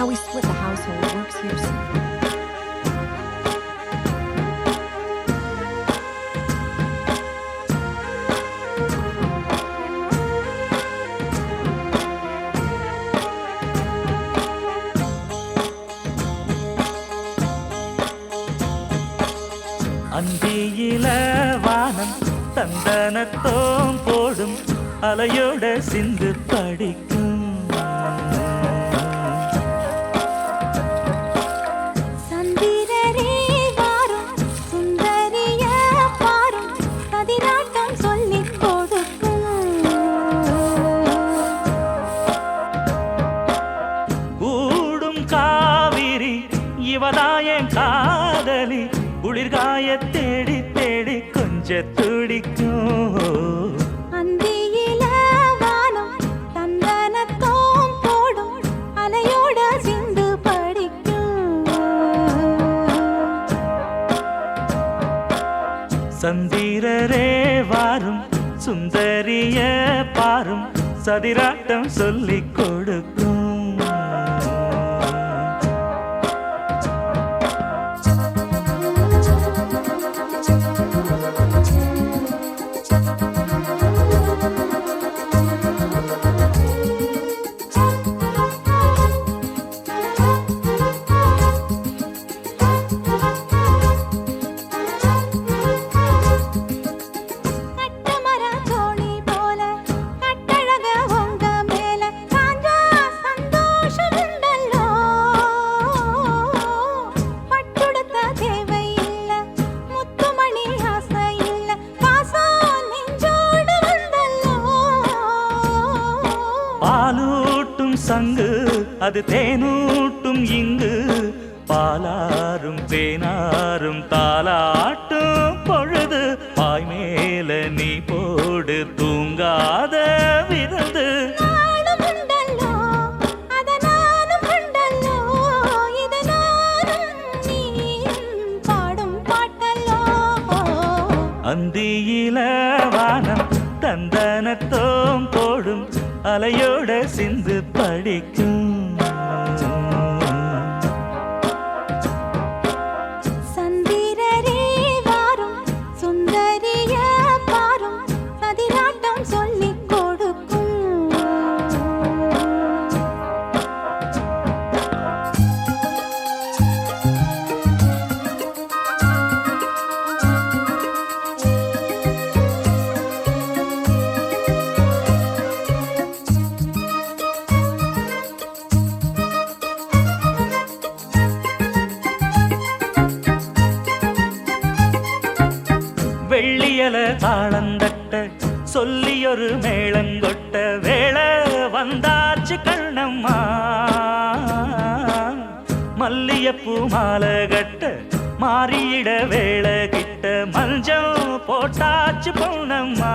How we split the household works here soon. அந்தியில வானம் தந்தனத்தோம் போடும் அலையோட சிந்து படிக்கும் சந்திரரே வாரும் சுந்தரிய பாரும் கதிராட்டம் சொல்லிக் கொடுக்கும் கூடும் காவிரி இவதாயன் காதலி குளிர்காய தேடி தேடி கொஞ்ச துடிக்கும் அந்தியில வானம் தந்தனத்தோம் போடும் அலையோட சிந்து படிக்கும் சந்திரரே வாரும் சுந்தரிய பாரும் சதிராட்டம் சொல்லிக் கொடுக்கும் பாலூட்டும் சங்கு அது தேனூட்டும் இங்கு பாலாரும் தேனாரும் தாலாட்டும் பொழுது பாய் மேல நீ போடு தூங்காத விருந்து அந்தியில வானம் தந்தனத்தோம் போடும் அலையோட சிந்து படிக்கும் சந்திரரே வாரும் சுந்தரிய பாரும் சதிராட்டம் சொல்லிக் கொடுக்கும் வெள்ளியல தாளந்தட்ட சொல்லியொரு மேளங்கொட்ட வேளை வந்தாச்சு கண்ணம்மா மல்லியப்பூ மாலை கட்ட மாறியிட வேளை கிட்ட மஞ்சள் போட்டாச்சு பொன்னம்மா